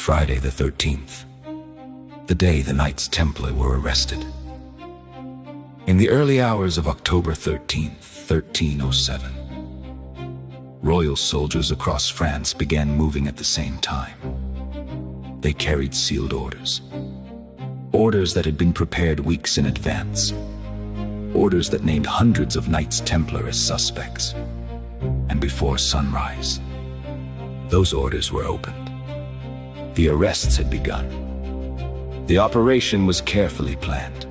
Friday the 13th, the day the Knights Templar were arrested. In the early hours of October 13th, 1307, royal soldiers across France began moving at the same time. They carried sealed orders. Orders that had been prepared weeks in advance. Orders that named hundreds of Knights Templar as suspects. And before sunrise, those orders were opened. The arrests had begun. The operation was carefully planned.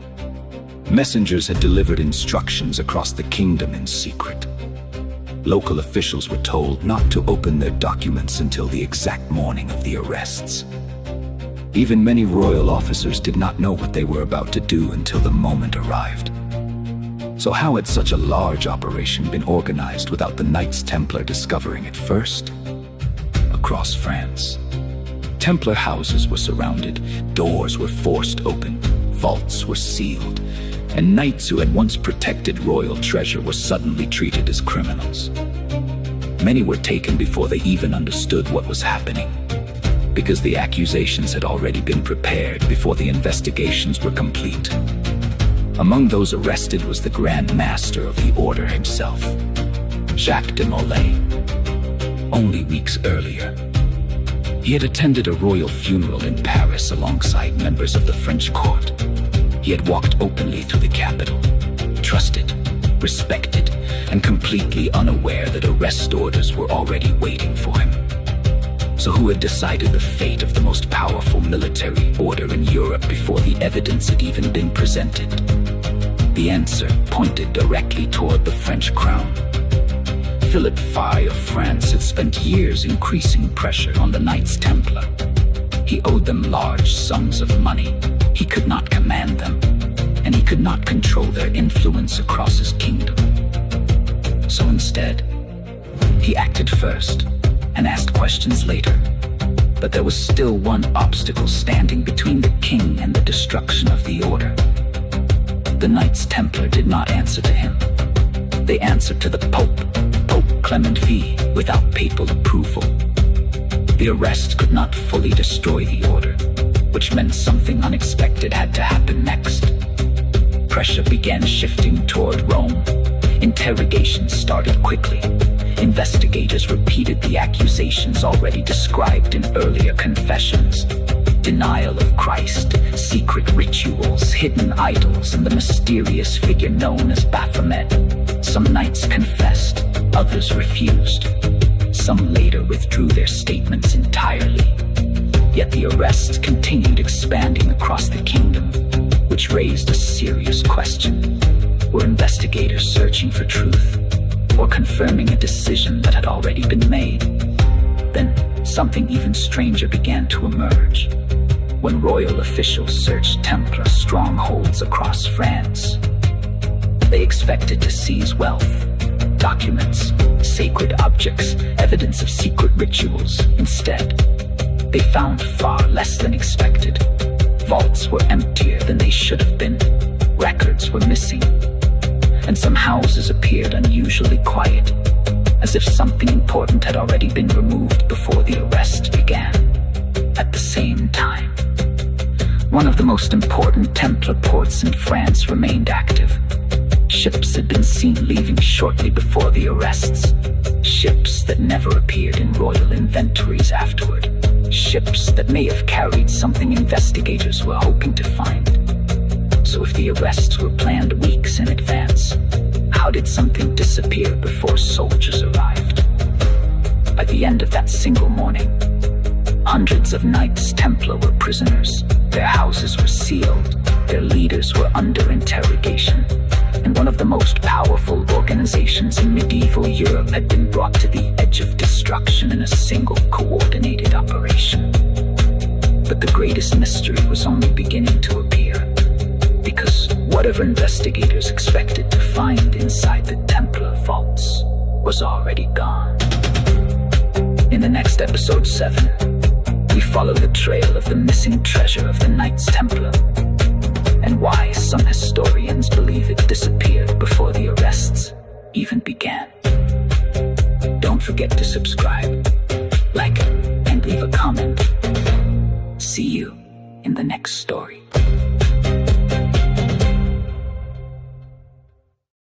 Messengers had delivered instructions across the kingdom in secret. Local officials were told not to open their documents until the exact morning of the arrests. Even many royal officers did not know what they were about to do until the moment arrived. So how had such a large operation been organized without the Knights Templar discovering it first? Across France, Templar houses were surrounded, doors were forced open, vaults were sealed, and knights who had once protected royal treasure were suddenly treated as criminals. Many were taken before they even understood what was happening, because the accusations had already been prepared before the investigations were complete. Among those arrested was the Grand Master of the Order himself, Jacques de Molay. Only weeks earlier, he had attended a royal funeral in Paris alongside members of the French court. He had walked openly through the capital, trusted, respected, and completely unaware that arrest orders were already waiting for him. So who had decided the fate of the most powerful military order in Europe before the evidence had even been presented? The answer pointed directly toward the French crown. Philip V of France had spent years increasing pressure on the Knights Templar. He owed them large sums of money. He could not command them, and he could not control their influence across his kingdom. So instead, he acted first and asked questions later. But there was still one obstacle standing between the king and the destruction of the order. The Knights Templar did not answer to him. They answered to the Pope, Pope Clement V, without papal approval. The arrest could not fully destroy the order, which meant something unexpected had to happen next. Pressure began shifting toward Rome. Interrogations started quickly. Investigators repeated the accusations already described in earlier confessions. Denial of Christ, secret rituals, hidden idols, and the mysterious figure known as Baphomet. Some knights confessed, others refused. Some later withdrew their statements entirely. Yet the arrests continued expanding across the kingdom, which raised a serious question. Were investigators searching for truth, or confirming a decision that had already been made? Then something even stranger began to emerge. When royal officials searched Templar strongholds across France, they expected to seize wealth, documents, sacred objects, evidence of secret rituals. Instead, they found far less than expected. Vaults were emptier than they should have been. Records were missing. And some houses appeared unusually quiet, as if something important had already been removed before the arrest began. At the same time, one of the most important Templar ports in France remained active. Ships had been seen leaving shortly before the arrests. Ships that never appeared in royal inventories afterward. Ships that may have carried something investigators were hoping to find. So if the arrests were planned weeks in advance, how did something disappear before soldiers arrived? By the end of that single morning, hundreds of Knights Templar were prisoners. Their houses were sealed. Their leaders were under interrogation. And one of the most powerful organizations in medieval Europe had been brought to the edge of destruction in a single coordinated operation. But the greatest mystery was only beginning to appear, because whatever investigators expected to find inside the Templar vaults was already gone. In the next episode 7, we follow the trail of the missing treasure of the Knights Templar, and why some historians believe it disappeared before the arrests even began. Don't forget to subscribe, like, and leave a comment. see you in the next story.